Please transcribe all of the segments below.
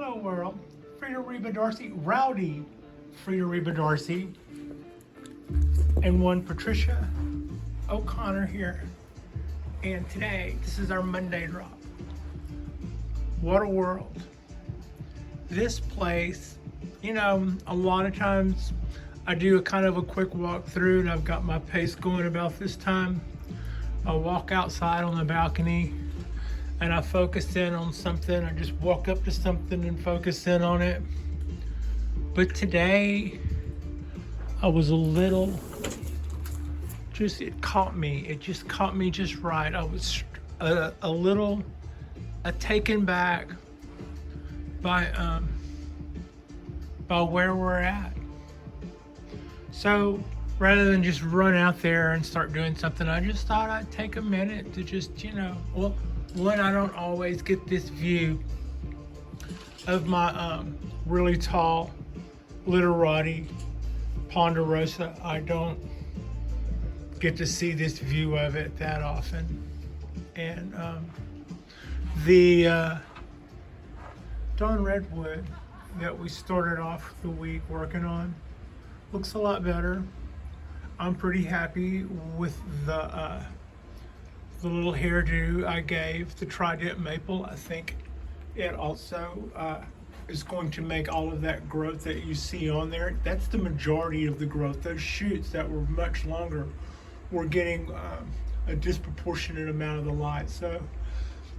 Hello world, Frida Reba Darcy, rowdy Frida Reba Darcy, and one Patricia O'Connor here. And today, this is our Monday drop. What a world. This place, you know, a lot of times I do a kind of a quick walk through and I've got my pace going about this time. I'll walk outside on the balcony and I focus in on something. I just walk up to something and focus in on it. But today, I was a little, it caught me. It just caught me just right. I was a little taken back by where we're at. So rather than just run out there and start doing something, I just thought I'd take a minute to just, you know, well, one, I don't always get this view of my really tall literati ponderosa. I don't get to see this view of it that often. And the Dawn Redwood that we started off the week working on looks a lot better. I'm pretty happy with the little hairdo I gave the trident maple. I think it also is going to make all of that growth that you see on there. That's the majority of the growth. Those shoots that were much longer were getting a disproportionate amount of the light. So,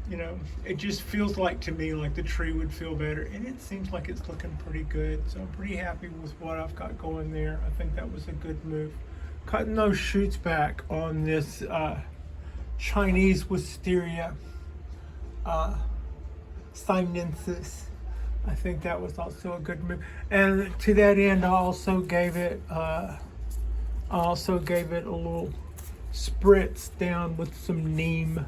you know, it just feels like to me like the tree would feel better, and it seems like it's looking pretty good. So I'm pretty happy with what I've got going there. I think that was a good move. Cutting those shoots back on this Chinese wisteria sinensis. I think that was also a good move. And to that end, I also gave it a little spritz down with some neem,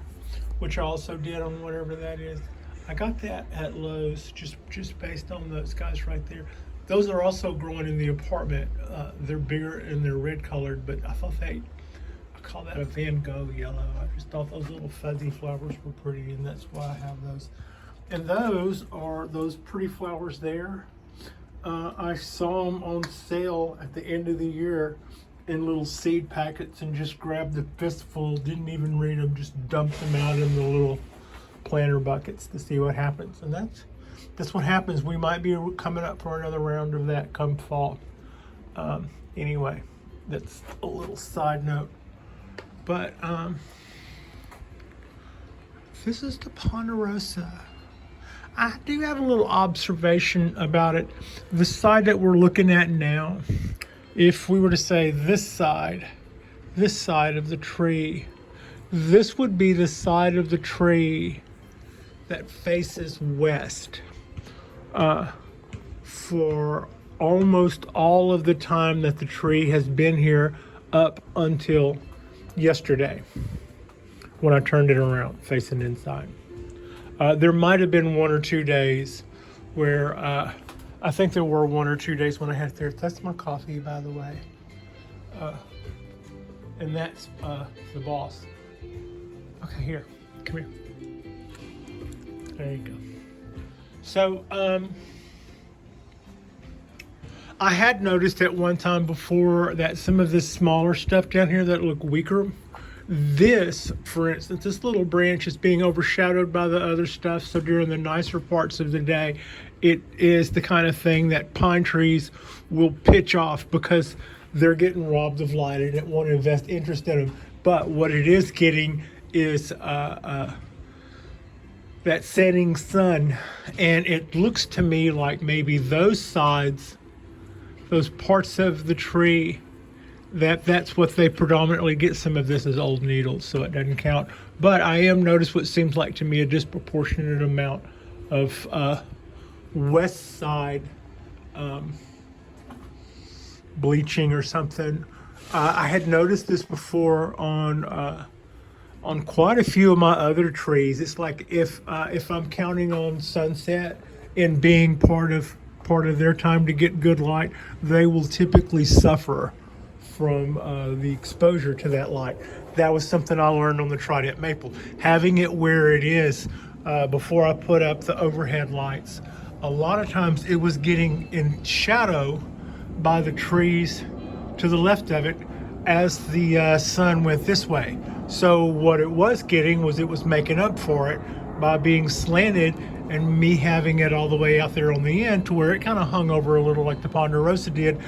which I also did on whatever that is. I got that at Lowe's, just based on those guys right there. Those are also growing in the apartment. They're bigger and they're red colored, but I thought I call that a Van Gogh yellow. I just thought those little fuzzy flowers were pretty, and that's why I have those. And those are those pretty flowers there. I saw them on sale at the end of the year in little seed packets and just grabbed a fistful, didn't even read them, just dumped them out in the little planter buckets to see what happens. And that's what happens. We might be coming up for another round of that come fall. Anyway, that's a little side note. But this is the ponderosa. I do have a little observation about it. The side that we're looking at now, if we were to say this side of the tree, this would be the side of the tree that faces west for almost all of the time that the tree has been here up until yesterday when I turned it around facing inside. There might have been 1 or 2 days where I think there were 1 or 2 days when I had there. That's my coffee, by the way. And that's the boss. Okay, here, come here. There you go. So, I had noticed at one time before that some of this smaller stuff down here that look weaker, this, for instance, this little branch is being overshadowed by the other stuff. So during the nicer parts of the day, it is the kind of thing that pine trees will pitch off because they're getting robbed of light and it won't invest interest in them. But what it is getting is that setting sun. And it looks to me like maybe those sides, those parts of the tree, that's what they predominantly get. Some of this is old needles, so it doesn't count. But I am noticed what seems like to me a disproportionate amount of west side bleaching or something. I had noticed this before on quite a few of my other trees. It's like if I'm counting on sunset and being part of their time to get good light, they will typically suffer from the exposure to that light. That was something I learned on the trident maple. Having it where it is before I put up the overhead lights a lot of times it was getting in shadow by the trees to the left of it as the sun went this way. So what it was getting was it was making up for it by being slanted and me having it all the way out there on the end to where it kind of hung over a little like the Ponderosa did.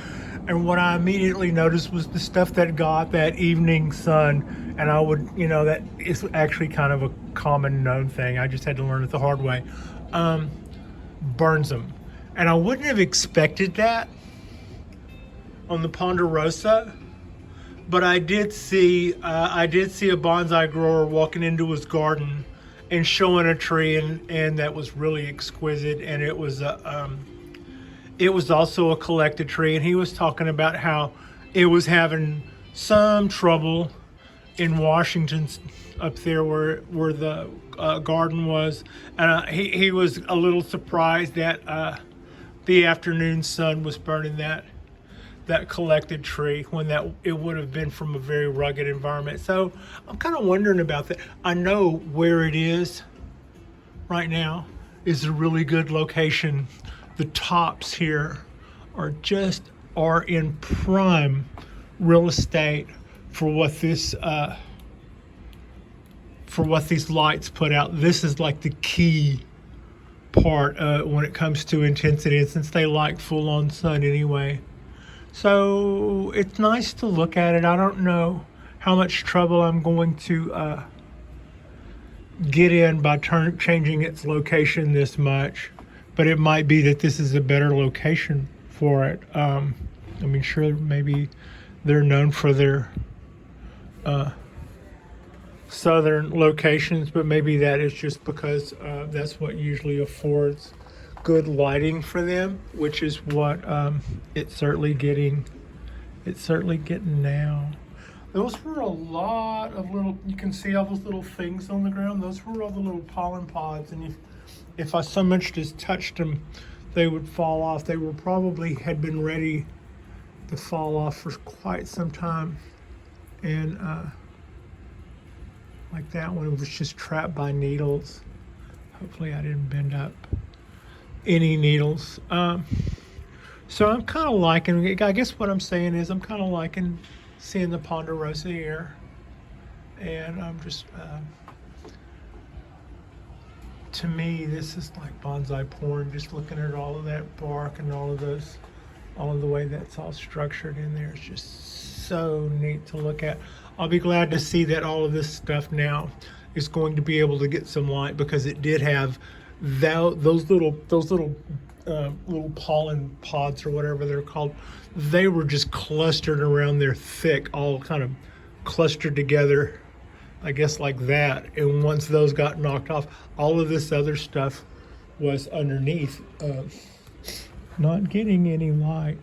And what I immediately noticed was the stuff that got that evening sun, and I would, that is actually kind of a common known thing. I just had to learn it the hard way. Burns them. And I wouldn't have expected that on the Ponderosa, but I did see a bonsai grower walking into his garden and showing a tree, and that was really exquisite. And it was also a collected tree, and he was talking about how it was having some trouble in Washington up there where the garden was, and he was a little surprised that the afternoon sun was burning that collected tree when that it would have been from a very rugged environment. So I'm kind of wondering about that. I know where it is right now is a really good location. The tops here are in prime real estate for what these lights put out. This is like the key part when it comes to intensity, and since they like full-on sun anyway. So it's nice to look at it. I don't know how much trouble I'm going to get in by changing its location this much, but it might be that this is a better location for it. Sure, maybe they're known for their southern locations, but maybe that is just because that's what usually affords good lighting for them, which is what it's certainly getting now. Those were a lot of little, you can see all those little things on the ground. Those were all the little pollen pods, and if I so much as touched them, they would fall off. They were probably had been ready to fall off for quite some time, and like that one was just trapped by needles. Hopefully I didn't bend up any needles. So I'm kind of liking, I guess what I'm saying is I'm kind of liking seeing the Ponderosa here, and I'm just to me this is like bonsai porn, just looking at all of that bark and all of the way that's all structured in there. It's just so neat to look at. I'll be glad to see that all of this stuff now is going to be able to get some light, because it did have those little pollen pods or whatever they're called. They were just clustered around there thick, all kind of clustered together, I guess like that. And once those got knocked off, all of this other stuff was underneath, not getting any light.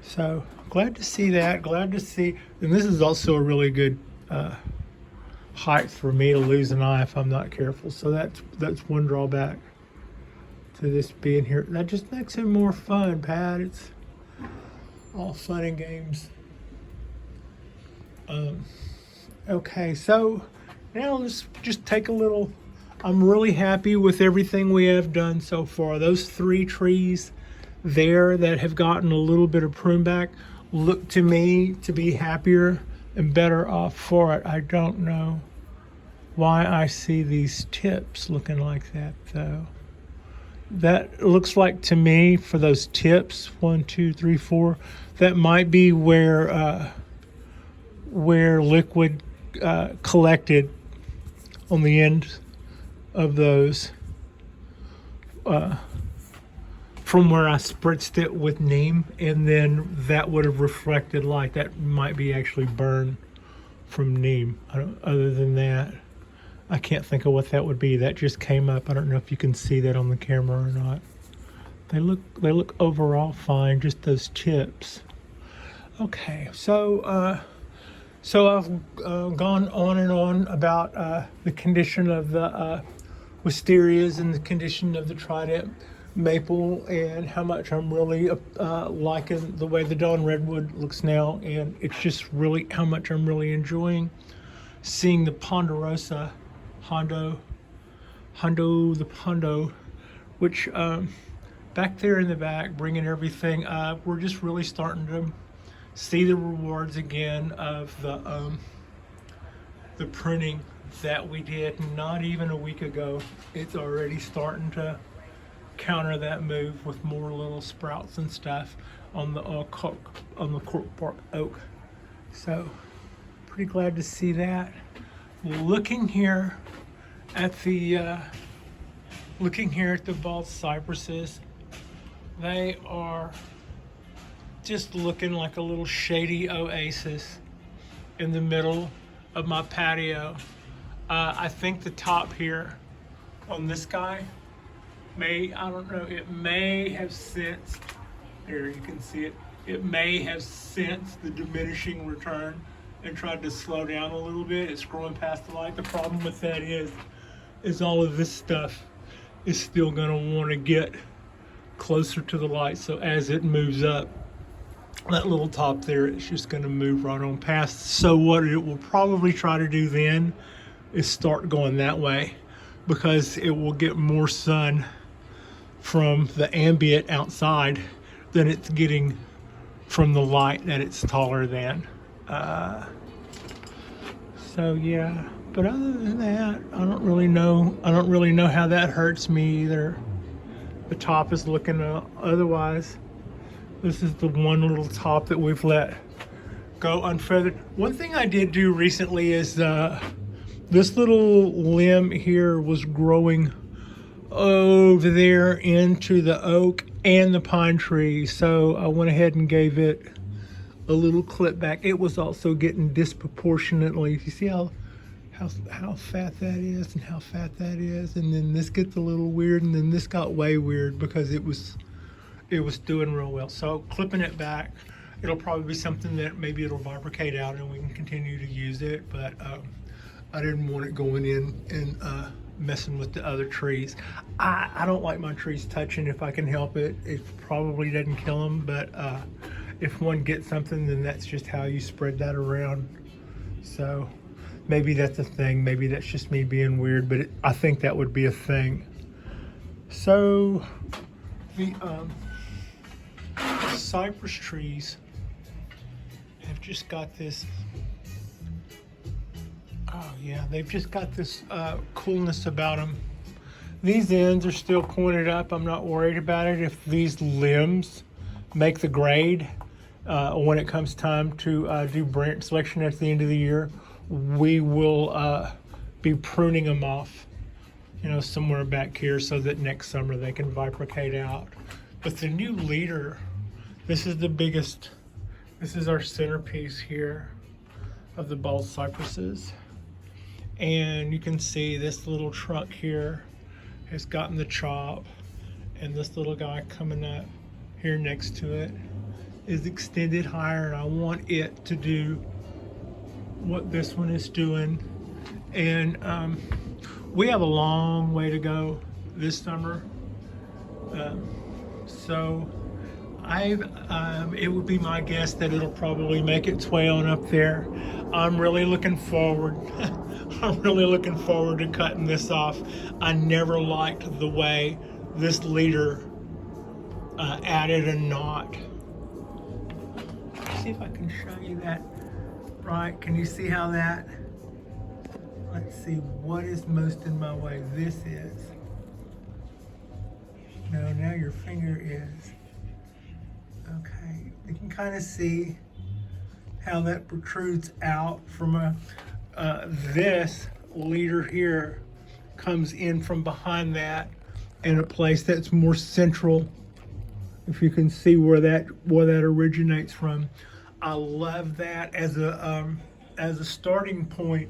So glad to see that. Glad to see, and this is also a really good height for me to lose an eye if I'm not careful. So that's one drawback to this being here. That just makes it more fun, Pat. It's all fun and games. Okay, so now let's just take a little. I'm really happy with everything we have done so far. Those 3 trees there that have gotten a little bit of prune back look to me to be happier and better off for it. I don't know why I see these tips looking like that though. That looks like to me, for those tips, 1, 2, 3, 4, that might be where liquid collected on the end of those from where I spritzed it with neem, and then that would have reflected light. That might be actually burned from neem. Other than that, I can't think of what that would be. That just came up. I don't know if you can see that on the camera or not. They look overall fine, just those tips. Okay, so I've gone on and on about the condition of the wisterias and the condition of the trident maple, and how much I'm really liking the way the dawn redwood looks now, and it's just really how much I'm really enjoying seeing the Ponderosa Hondo which back there in the back, bringing everything up, we're just really starting to see the rewards again of the pruning that we did not even a week ago. It's already starting to counter that move with more little sprouts and stuff on the cork bark oak. So pretty glad to see that. Looking here at the bald cypresses, they are just looking like a little shady oasis in the middle of my patio. I think the top here on this guy I don't know, it may have sensed, there you can see it, it may have sensed the diminishing return and tried to slow down a little bit. It's growing past the light. The problem with that is all of this stuff is still gonna wanna get closer to the light. So as it moves up, that little top there, it's just gonna move right on past. So what it will probably try to do then is start going that way, because it will get more sun from the ambient outside than it's getting from the light that it's taller than. So yeah, but other than that, I don't really know how that hurts me either. The top is looking otherwise. This is the one little top that we've let go unfeathered. One thing I did do recently is this little limb here was growing over there into the oak and the pine tree, so I went ahead and gave it a little clip back. It was also getting disproportionately, you see how fat that is and how fat that is, and then this gets a little weird, and then this got way weird because it was doing real well. So clipping it back, it'll probably be something that maybe it'll vibricate out and we can continue to use it, but I didn't want it going in and messing with the other trees. I don't like my trees touching if I can help it. It probably doesn't kill them, but if one gets something, then that's just how you spread that around. So maybe that's a thing. Maybe that's just me being weird, but I think that would be a thing. So the cypress trees have just got this, oh yeah, they've just got this coolness about them. These ends are still pointed up. I'm not worried about it. If these limbs make the grade when it comes time to do branch selection at the end of the year, we will be pruning them off, somewhere back here, so that next summer they can vibricate out. But the new leader, this is the biggest, this is our centerpiece here of the bald cypresses. And you can see this little trunk here has gotten the chop, and this little guy coming up here next to it is extended higher, and I want it to do what this one is doing. And we have a long way to go this summer. So it would be my guess that it'll probably make its way on up there. I'm really looking forward. I'm really looking forward to cutting this off. I never liked the way this leader added a knot. Let's see if I can show you that. Right, can you see how that? Let's see, what is most in my way? This is. No, now your finger is. Okay, you can kind of see how that protrudes out from this leader here comes in from behind that in a place that's more central. If you can see where that originates from. I love that as a starting point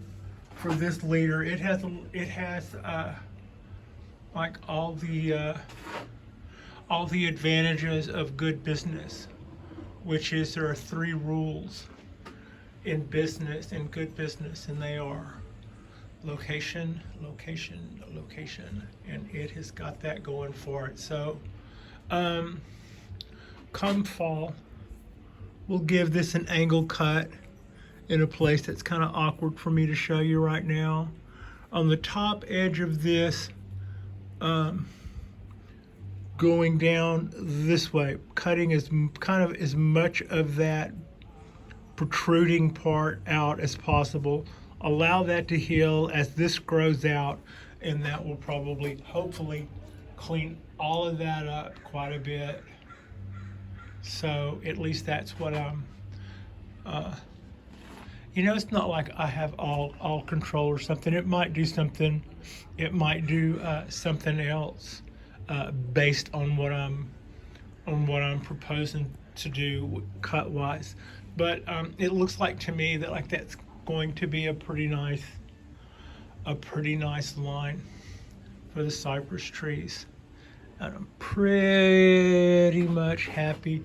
for this leader. It has like all the advantages of good business, which is there are 3 rules in business, in good business, and they are location, location, location, and it has got that going for it. So come fall, we'll give this an angle cut in a place that's kind of awkward for me to show you right now. On the top edge of this going down this way, cutting as much of that protruding part out as possible. Allow that to heal as this grows out, and that will probably, hopefully, clean all of that up quite a bit. So at least that's what I'm. It's not like I have all control or something. It might do something. It might do something else based on what I'm proposing to do cut wise. But it looks like to me that like that's going to be a pretty nice line for the cypress trees, and I'm pretty much happy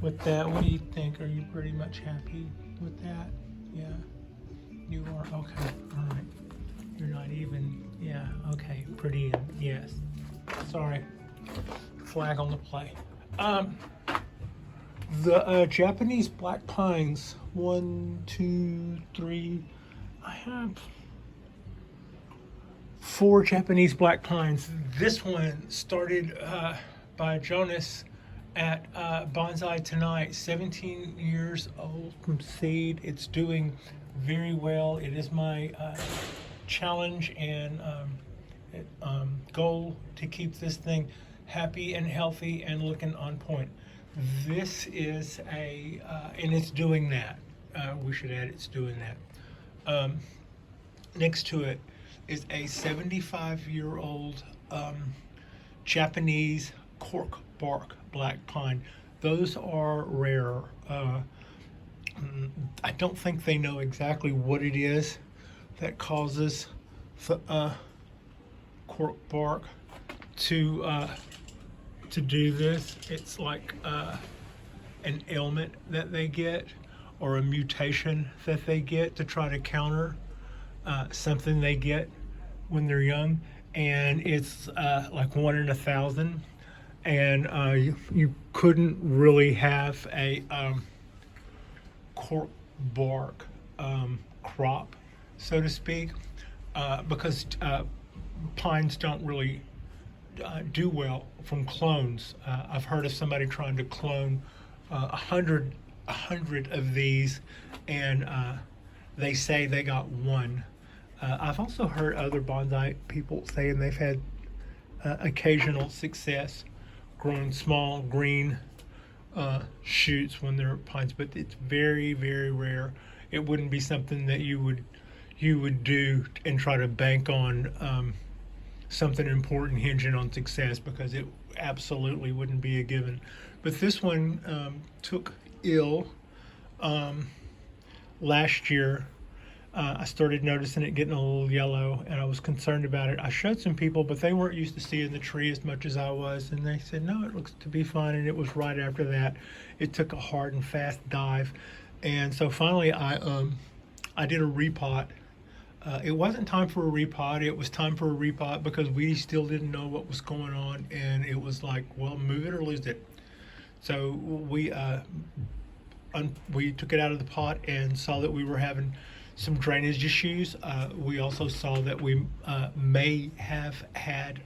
with that. What do you think? Are you pretty much happy with that? Yeah, you are. Okay, all right. You're not even. Yeah, okay. Pretty even. Yes. Sorry. Flag on the play. The Japanese black pines. 1, 2, 3. I have 4 Japanese black pines. This one started by Jonas at Bonsai Tonight, 17 years old from seed. It's doing very well. It is my challenge and goal to keep this thing happy and healthy and looking on point. This is and it's doing that. We should add it's doing that. Next to it is a 75-year-old Japanese cork bark black pine. Those are rare. I don't think they know exactly what it is that causes the cork bark to do this. It's like an ailment that they get or a mutation that they get to try to counter something they get when they're young, and it's like 1 in 1,000. And you couldn't really have a cork bark crop, so to speak, because pines don't really do well from clones. I've heard of somebody trying to clone 100 of these, and they say they got one. I've also heard other bonsai people saying they've had occasional success growing small green shoots when they're pines, but it's very, very rare. It wouldn't be something that you would do and try to bank on something important hinging on success, because it absolutely wouldn't be a given. But this one took ill last year. I started noticing it getting a little yellow, and I was concerned about it. I showed some people, but they weren't used to seeing the tree as much as I was, and they said, no, it looks to be fine. And it was right after that. It took a hard and fast dive. And so finally I did a repot. It wasn't time for a repot. It was time for a repot because we still didn't know what was going on, and it was like, well, move it or lose it. So we took it out of the pot and saw that we were having some drainage issues. We also saw that we may have had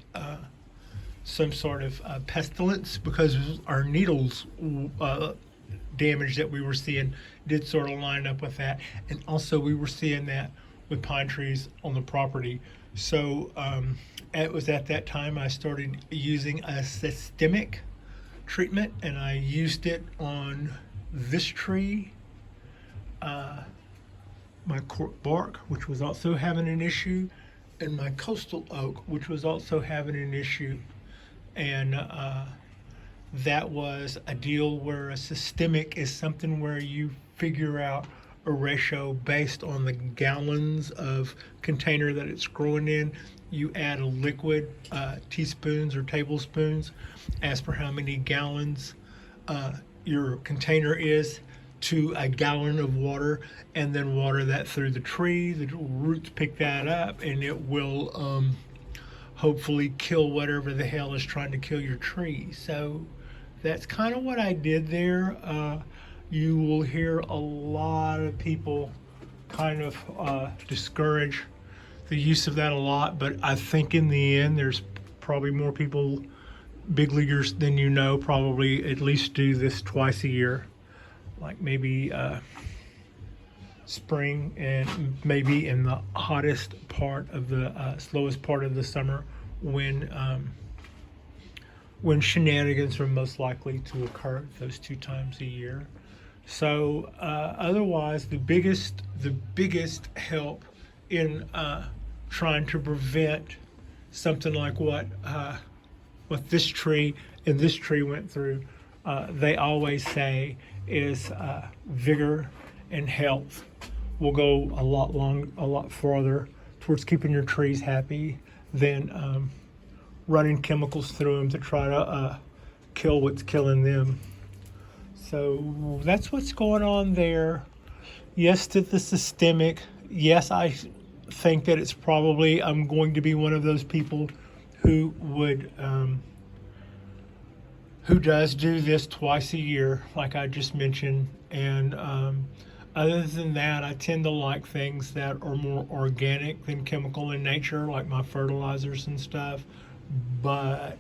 some sort of pestilence, because our needles damage that we were seeing did sort of line up with that. And also we were seeing that with pine trees on the property. So it was at that time I started using a systemic treatment, and I used it on this tree, my cork bark, which was also having an issue, and my coastal oak, which was also having an issue. And that was a deal where a systemic is something where you figure out a ratio based on the gallons of container that it's growing in. You add a liquid, teaspoons or tablespoons, as per how many gallons your container is, to a gallon of water, and then water that through the tree. The roots pick that up, and it will hopefully kill whatever the hell is trying to kill your tree. So that's kind of what I did there. You will hear a lot of people kind of discourage the use of that a lot, but I think in the end there's probably more people big leaguers than you know probably at least do this twice a year, like maybe spring and maybe in the hottest part of the slowest part of the summer when shenanigans are most likely to occur those 2 times a year. So otherwise, the biggest help in trying to prevent something like what this tree and this tree went through, they always say is vigor and health will go a lot farther towards keeping your trees happy than running chemicals through them to try to kill what's killing them. So that's what's going on there. Yes to the systemic. Yes, I think that it's probably I'm going to be one of those people who who does do this twice a year, like I just mentioned. And other than that, I tend to like things that are more organic than chemical in nature, like my fertilizers and stuff. But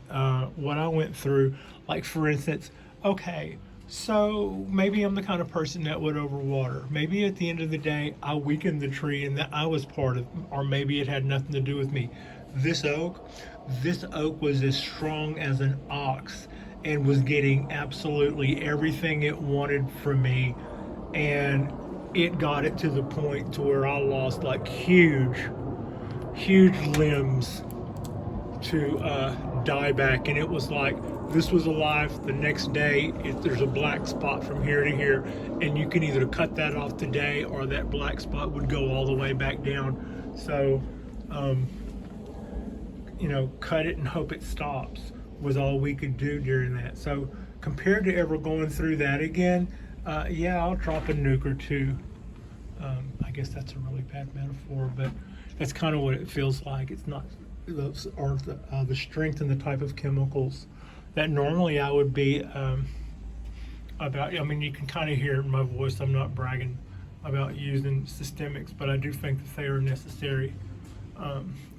what I went through, like for instance, okay, so maybe I'm the kind of person that would overwater. Maybe at the end of the day, I weakened the tree and that I was part of, or maybe it had nothing to do with me. This oak, this oak was as strong as an ox and was getting absolutely everything it wanted from me, and it got it to the point to where I lost like huge limbs to die back, and it was like this was alive the next day. There's a black spot from here to here, and you can either cut that off today or that black spot would go all the way back down. So cut it and hope it stops was all we could do during that. So compared to ever going through that again, yeah, I'll drop a nuke or two. I guess that's a really bad metaphor, but that's kind of what it feels like. It's not those aren't the strength and the type of chemicals that normally I would be about. I mean, you can kind of hear in my voice I'm not bragging about using systemics, but I do think that they are necessary.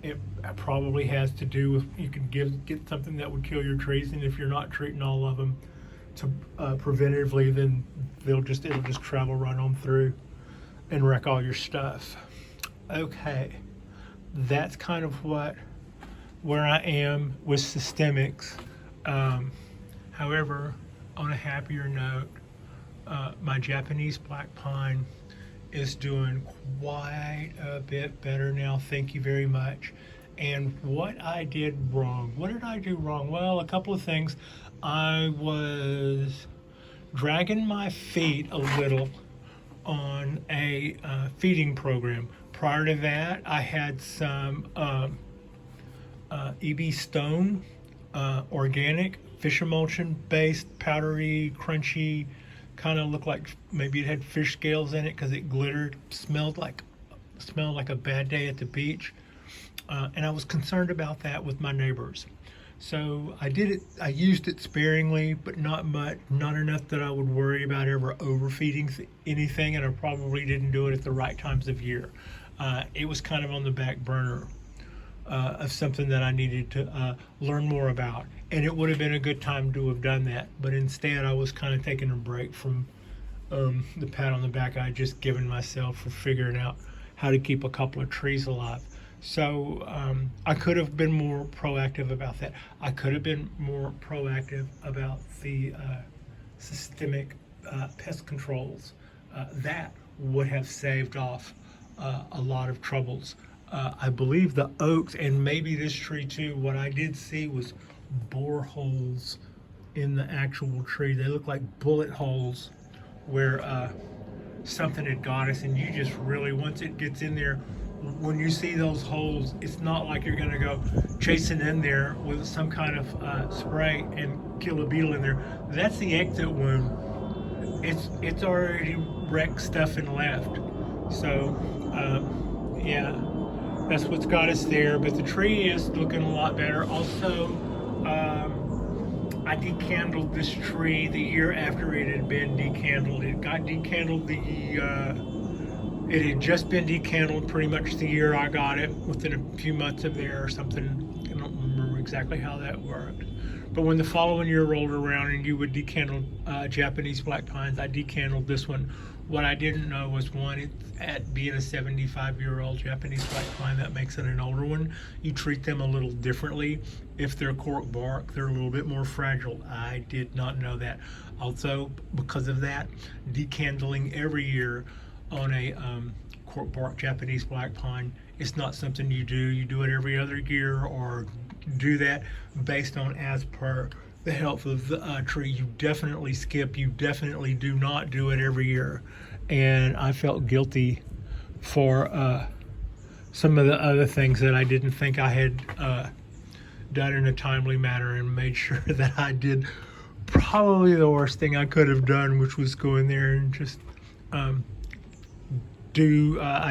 It probably has to do with you can get something that would kill your trees, and if you're not treating all of them to preventatively, then it'll just travel right on through and wreck all your stuff. Okay, that's kind of where I am with systemics. However, on a happier note, my Japanese black pine is doing quite a bit better now. Thank you very much. And what I did wrong. What did I do wrong? Well, a couple of things. I was dragging my feet a little on a feeding program. Prior to that, I had some EB Stone organic fish emulsion based, powdery, crunchy, kind of looked like maybe it had fish scales in it because it glittered, smelled like a bad day at the beach, and I was concerned about that with my neighbors. So I did it. I used it sparingly, but not much, not enough that I would worry about ever overfeeding anything, and I probably didn't do it at the right times of year. It was kind of on the back burner of something that I needed to learn more about, and it would have been a good time to have done that. But instead, I was kind of taking a break from the pat on the back I had just given myself for figuring out how to keep a couple of trees alive. So I could have been more proactive about that. I could have been more proactive about the systemic pest controls. That would have saved off a lot of troubles. I believe the oaks and maybe this tree too, what I did see was bore holes in the actual tree. They look like bullet holes where something had got us, and you just really, once it gets in there, when you see those holes, it's not like you're gonna go chasing in there with some kind of spray and kill a beetle in there. That's the exit wound. It's already wrecked stuff and left. So yeah, that's what's got us there. But the tree is looking a lot better. Also, I decandled this tree the year after it had been decandled. It got decandled it had just been decandled pretty much the year I got it, within a few months of there or something. I don't remember exactly how that worked. But when the following year rolled around and you would decandle Japanese black pines, I decandled this one. What I didn't know was, one, it's at being a 75-year-old Japanese black pine, that makes it an older one. You treat them a little differently. If they're cork bark, they're a little bit more fragile. I did not know that. Also, because of that, decandling every year on a cork bark Japanese black pine, it's not something you do. You do it every other year, or do that based on as per the health of the tree. You definitely skip. You definitely do not do it every year. And I felt guilty for some of the other things that I didn't think I had done in a timely manner, and made sure that I did probably the worst thing I could have done, which was go in there and just I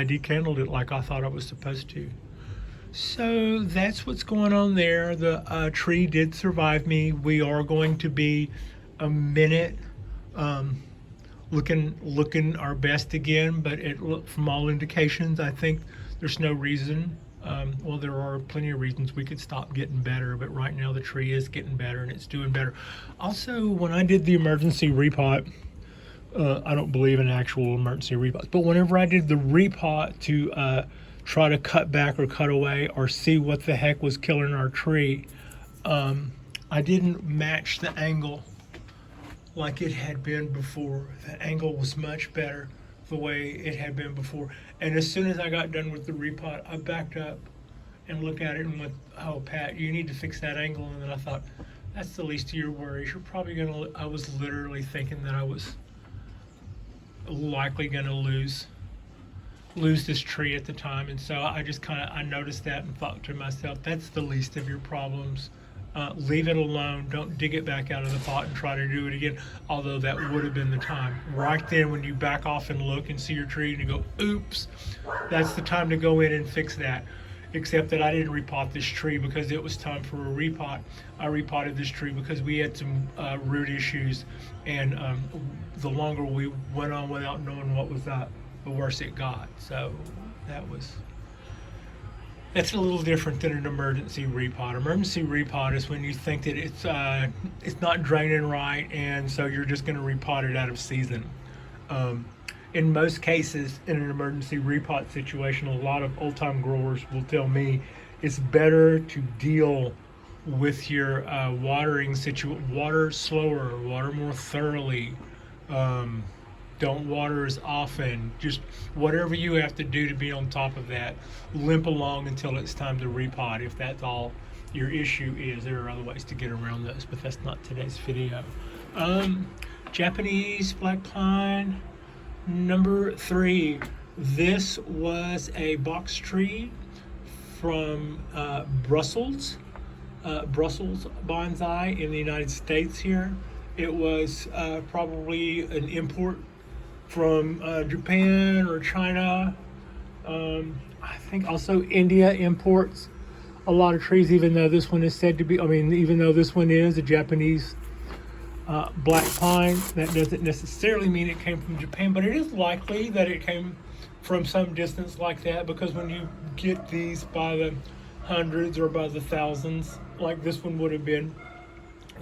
decandled it like I thought I was supposed to. So that's what's going on there. The tree did survive me. We are going to be a minute looking our best again, but from all indications, I think there's no reason. Well, there are plenty of reasons we could stop getting better, but right now the tree is getting better and it's doing better. Also, when I did the emergency repot, I don't believe in actual emergency repots, but whenever I did the repot to try to cut back or cut away or see what the heck was killing our tree, I didn't match the angle like it had been before. The angle was much better the way it had been before. And as soon as I got done with the repot, I backed up and looked at it and went, "Oh, Pat, you need to fix that angle." And then I thought, that's the least of your worries. You're probably gonna, I was literally thinking that I was likely gonna lose this tree at the time. And so I just I noticed that and thought to myself, that's the least of your problems. Leave it alone. Don't dig it back out of the pot and try to do it again, although that would have been the time. Right then, when you back off and look and see your tree and you go, oops, that's the time to go in and fix that. Except that I didn't repot this tree because it was time for a repot. I repotted this tree because we had some root issues, and the longer we went on without knowing what was up, the worse it got. So that's a little different than an emergency repot. Emergency repot is when you think that it's not draining right, and so you're just going to repot it out of season. In most cases, in an emergency repot situation, a lot of old-time growers will tell me it's better to deal with your watering situation. Water slower, water more thoroughly. Don't water as often. Just whatever you have to do to be on top of that. Limp along until it's time to repot, if that's all your issue is. There are other ways to get around those, but that's not today's video. Japanese black pine, number 3. This was a box tree from Brussels Bonsai in the United States here. It was probably an import from Japan or China. I think also India imports a lot of trees, even though this one is said to be, even though this one is a Japanese black pine, that doesn't necessarily mean it came from Japan, but it is likely that it came from some distance like that, because when you get these by the hundreds or by the thousands, like this one would have been,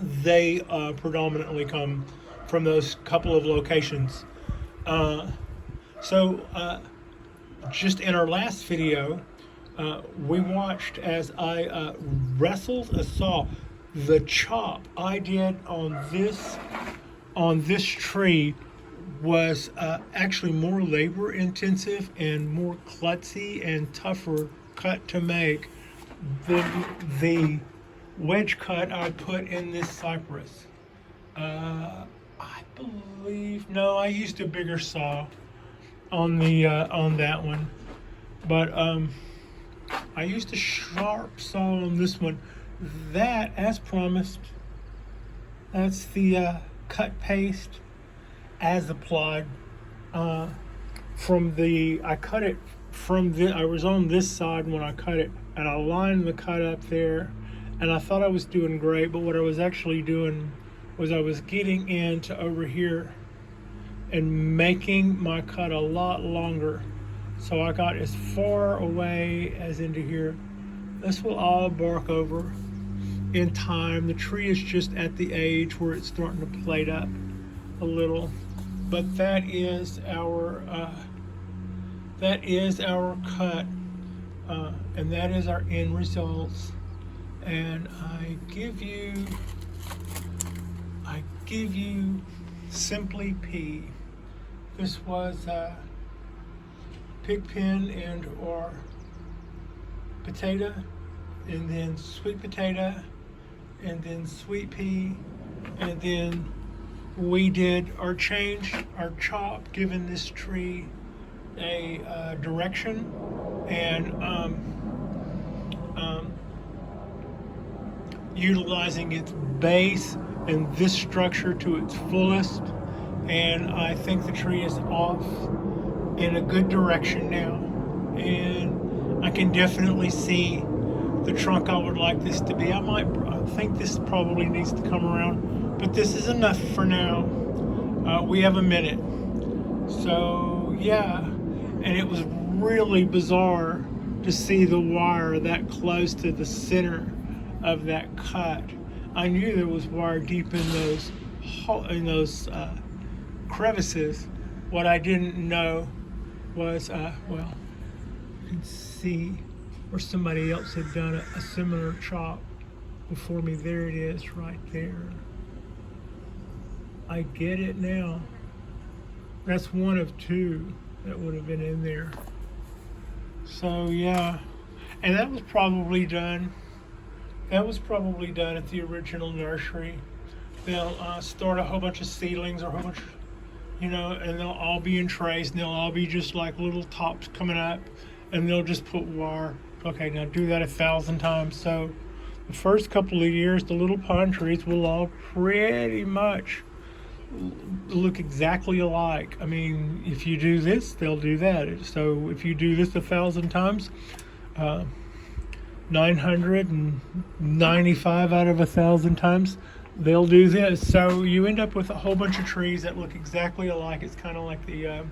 they predominantly come from those couple of locations. Just in our last video, we watched as I wrestled a saw. The chop I did on this tree was actually more labor intensive and more klutzy and tougher cut to make than the wedge cut I put in this cypress. I used a bigger saw on that one, but I used a sharp saw on this one. That, as promised, that's the cut paste as applied I cut it I was on this side when I cut it, and I lined the cut up there, and I thought I was doing great, but what I was actually doing was I was getting into over here and making my cut a lot longer. So I got as far away as into here. This will all bark over. in time. The tree is just at the age where it's starting to plate up a little. But that is our cut, and that is our end results. And I give you Simply P. This was pigpen and or potato, and then sweet potato, and then sweet pea, and then we did our chop, giving this tree a direction, and utilizing its base and this structure to its fullest. And I think the tree is off in a good direction now, and I can definitely see the trunk I would like this to be. I think this probably needs to come around, but this is enough for now. We have a minute. So yeah, and it was really bizarre to see the wire that close to the center of that cut. I knew there was wire deep in those crevices. What I didn't know was, well, you can see where somebody else had done a similar chop before me. There it is, right there. I get it now. That's one of two that would have been in there. So yeah, and that was probably done at the original nursery. They'll start a whole bunch of seedlings or a whole bunch, and they'll all be in trays, and they'll all be just like little tops coming up, and they'll just put wire. Okay, now do that 1,000 times. So the first couple of years, the little pine trees will all pretty much look exactly alike. I mean, if you do this, they'll do that. So if you do this 1,000 times, 995 out of 1,000 times, they'll do this. So you end up with a whole bunch of trees that look exactly alike. It's kind of like the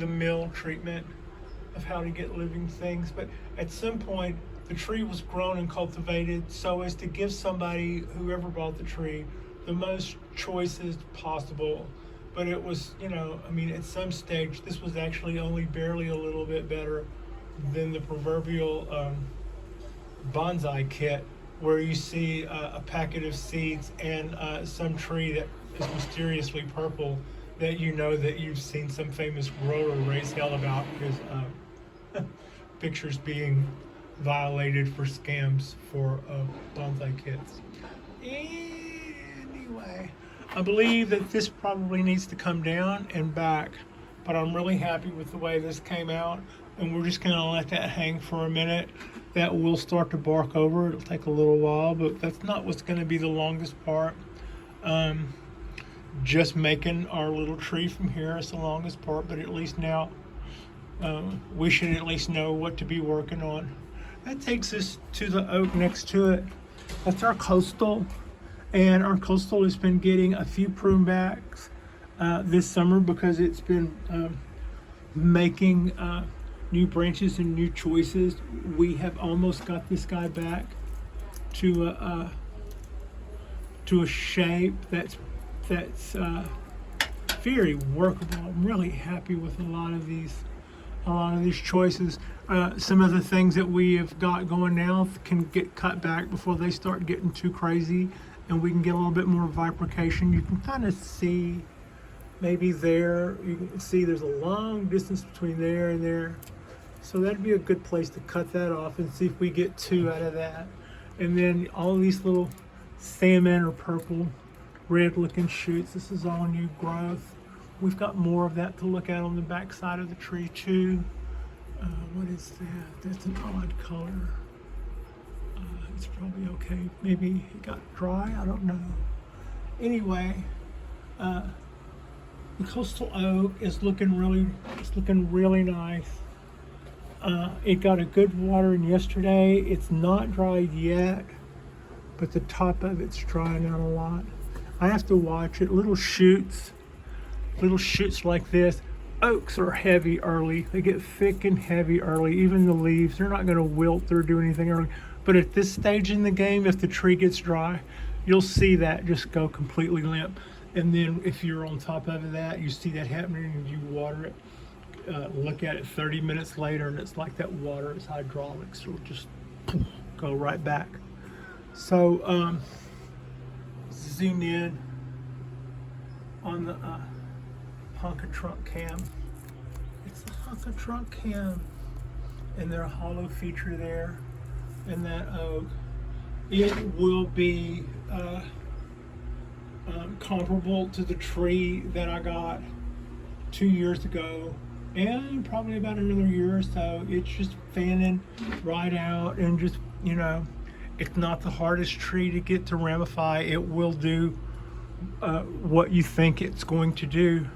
mill treatment of how to get living things. But at some point, the tree was grown and cultivated so as to give somebody, whoever bought the tree, the most choices possible. But it was, at some stage, this was actually only barely a little bit better than the proverbial bonsai kit, where you see a packet of seeds and some tree that is mysteriously purple, that that you've seen some famous grower raise hell about because pictures being violated for scams for bonsai kits. Anyway, I believe that this probably needs to come down and back, but I'm really happy with the way this came out, and we're just going to let that hang for a minute. That will start to bark over. It'll take a little while, but that's not what's going to be the longest part. Just making our little tree from here is the longest part, but at least now we should at least know what to be working on. That takes us to the oak next to it. That's our coastal, and our coastal has been getting a few prune backs this summer because it's been making new branches and new choices. We have almost got this guy back to a shape that's very workable. I'm really happy with a lot of these choices. Some of the things that we have got going now can get cut back before they start getting too crazy, and we can get a little bit more bifurcation. You can kind of see maybe there, you can see there's a long distance between there and there. So that'd be a good place to cut that off and see if we get two out of that. And then all these little salmon or purple, red looking shoots, this is all new growth. We've got more of that to look at on the back side of the tree too. What is that? That's an odd color. It's probably okay. Maybe it got dry, I don't know. Anyway, the coastal oak is looking really nice. It got a good watering yesterday. It's not dried yet, but the top of it's drying out a lot. I have to watch it. Little shoots like this. Oaks are heavy early. They get thick and heavy early. Even the leaves, they're not going to wilt or do anything early. But at this stage in the game, if the tree gets dry, you'll see that just go completely limp. And then if you're on top of that, you see that happening and you water it. Look at it 30 minutes later, and it's like that water is hydraulics. It'll just go right back. So zoom in on the Honka trunk cam. It's the Honka trunk cam, and their hollow feature there, and that oak. It will be comparable to the tree that I got 2 years ago, and probably about another year or so. It's just fanning right out, and just, you know, it's not the hardest tree to get to ramify. It will do what you think it's going to do.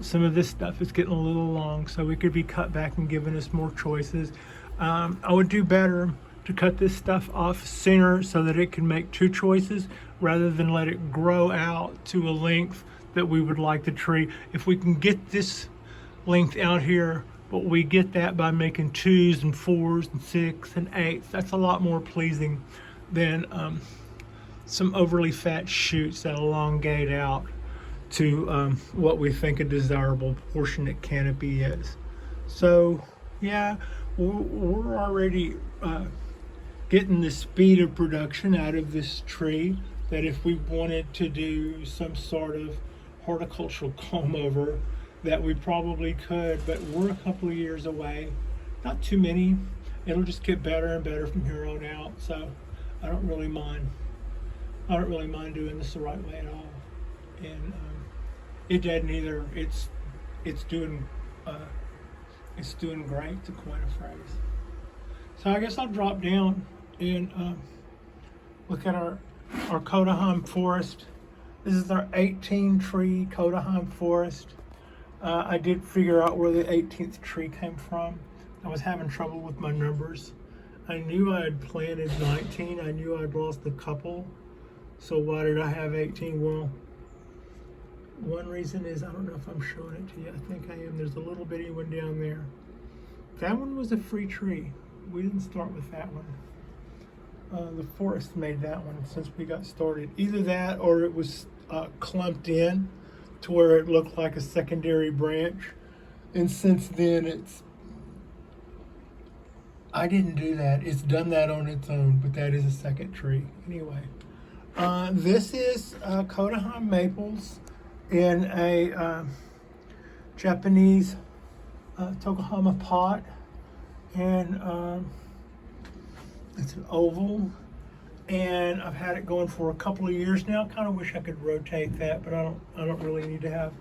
Some of this stuff is getting a little long, so it could be cut back and giving us more choices. I would do better to cut this stuff off sooner so that it can make 2 choices rather than let it grow out to a length that we would like the tree. If we can get this length out here, but we get that by making 2s and 4s and 6s and 8s, that's a lot more pleasing than some overly fat shoots that elongate out to what we think a desirable proportionate canopy is. So yeah, we're already getting the speed of production out of this tree that if we wanted to do some sort of horticultural comb over, that we probably could, but we're a couple of years away. Not too many. It'll just get better and better from here on out, so I don't really mind. I don't really mind doing this the right way at all. And it doesn't either. It's doing great, to coin a phrase. So I guess I'll drop down and look at our Kodaheim forest. This is our 18 tree Kodaheim forest. I did figure out where the 18th tree came from. I was having trouble with my numbers. I knew I had planted 19. I knew I'd lost a couple. So why did I have 18? Well, one reason is, I don't know if I'm showing it to you. I think I am. There's a little bitty one down there. That one was a free tree. We didn't start with that one. The forest made that one since we got started. Either that or it was clumped in to where it looked like a secondary branch. And since then I didn't do that. It's done that on its own, but that is a second tree. Anyway, this is Kodaheim maples in a Japanese Tokuhama pot. And it's an oval, and I've had it going for a couple of years now. Kind of wish I could rotate that, but I don't really need to have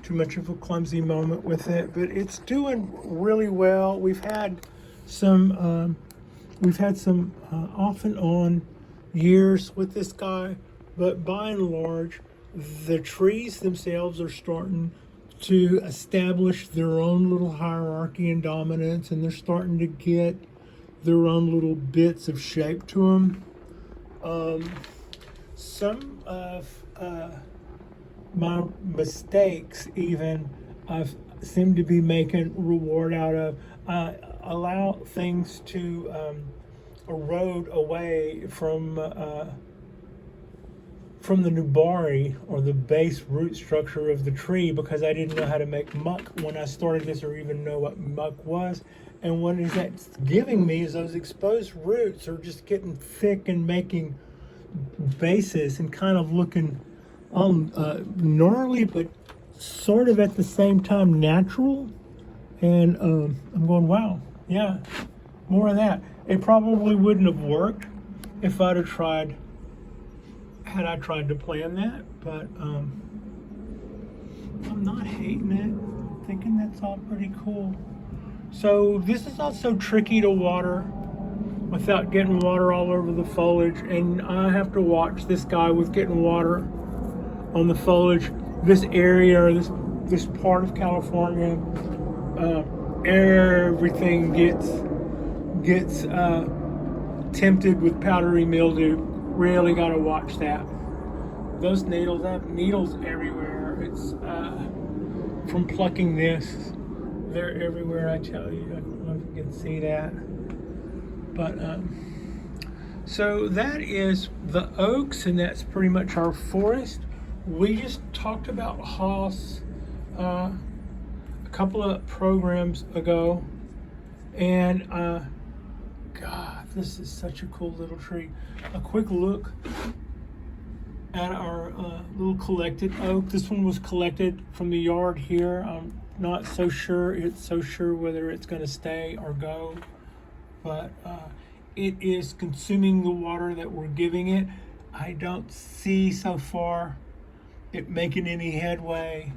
too much of a clumsy moment with it. But it's doing really well. We've had some off and on years with this guy, but by and large, the trees themselves are starting to establish their own little hierarchy and dominance, and they're starting to get their own little bits of shape to them. Some of my mistakes even I've seemed to be making reward out of. Allow things to erode away from the nubari, or the base root structure of the tree, because I didn't know how to make muck when I started this, or even know what muck was. And what is that's giving me is those exposed roots are just getting thick and making bases and kind of looking gnarly, but sort of at the same time natural. And I'm going, wow, yeah, more of that. It probably wouldn't have worked if I'd have tried to plan that, but I'm not hating it. I'm thinking that's all pretty cool. So this is also tricky to water without getting water all over the foliage, and I have to watch this guy with getting water on the foliage. This area, this part of California, everything gets tempted with powdery mildew. Really got to watch that. Those needles, I have needles everywhere. It's from plucking this. They're everywhere, I tell you. I don't know if you can see that. But So that is the oaks, and that's pretty much our forest. We just talked about Haas a couple of programs ago, and God, this is such a cool little tree. A quick look at our little collected oak. This one was collected from the yard here. I'm not so sure whether it's going to stay or go, but it is consuming the water that we're giving it. I don't see so far it making any headway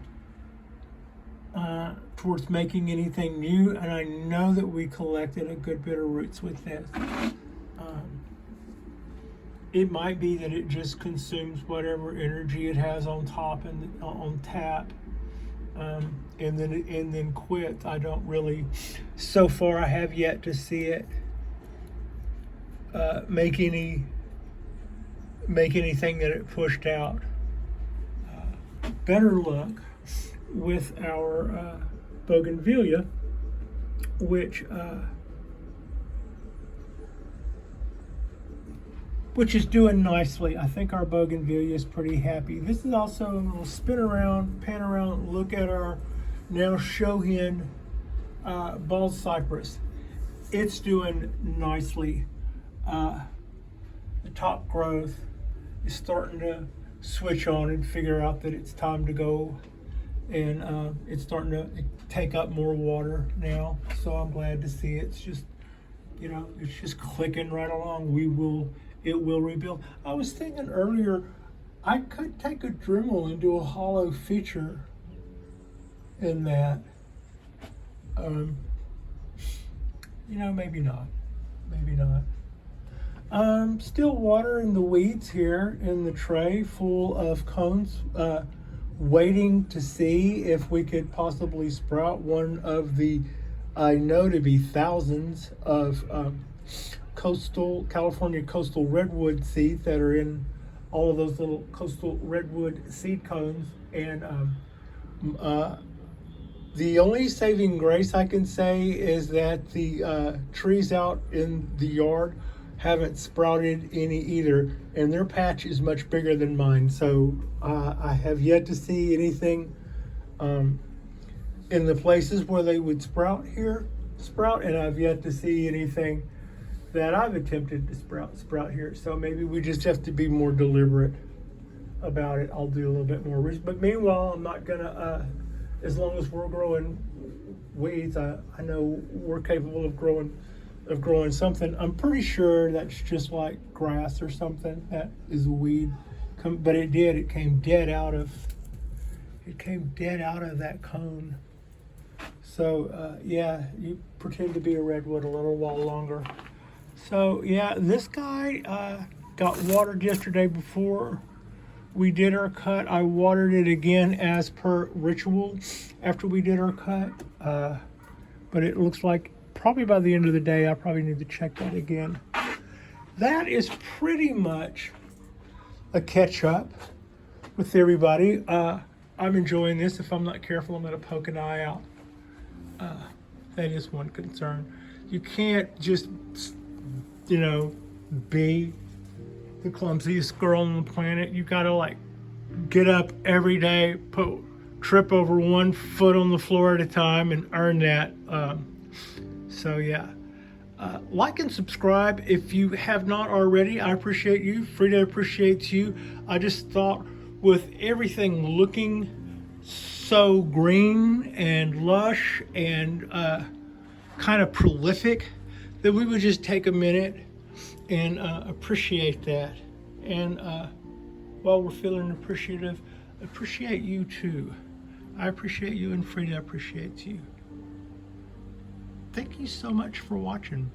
towards making anything new, and I know that we collected a good bit of roots with this. It might be that it just consumes whatever energy it has on top and on tap, and then quits. I don't really. So far, I have yet to see it make anything that it pushed out. Better luck with our bougainvillea, which is doing nicely. I think our bougainvillea is pretty happy. This is also, we'll spin around, pan around, look at our now show hen bald cypress. It's doing nicely. The top growth is starting to switch on and figure out that it's time to go, and it's starting to take up more water now. So I'm glad to see it. It's just, it's just clicking right along. It will rebuild. I was thinking earlier, I could take a Dremel and do a hollow feature in that. Maybe not. Maybe not. Still watering the weeds here in the tray full of cones, waiting to see if we could possibly sprout one of the, I know to be thousands of California coastal redwood seeds that are in all of those little coastal redwood seed cones. And the only saving grace I can say is that the trees out in the yard haven't sprouted any either, and their patch is much bigger than mine. So I have yet to see anything in the places where they would sprout, and I've yet to see anything that I've attempted to sprout here. So maybe we just have to be more deliberate about it. I'll do a little bit more research. But meanwhile, I'm not gonna, as long as we're growing weeds, I know we're capable of growing something. I'm pretty sure that's just like grass or something. That is a weed. But it came dead out of that cone. So yeah, you pretend to be a redwood a little while longer. So yeah, this guy got watered yesterday before we did our cut. I watered it again as per ritual after we did our cut. But it looks like probably by the end of the day, I probably need to check that again. That is pretty much a catch up with everybody. I'm enjoying this. If I'm not careful, I'm going to poke an eye out. That is one concern. You can't just, be the clumsiest girl on the planet. You got to get up every day, trip over 1 foot on the floor at a time, and earn that. So yeah, like and subscribe if you have not already. I appreciate you. Frida appreciates you. I just thought with everything looking so green and lush and kind of prolific that we would just take a minute and appreciate that. And while we're feeling appreciative, appreciate you too. I appreciate you, and Frida appreciates you. Thank you so much for watching.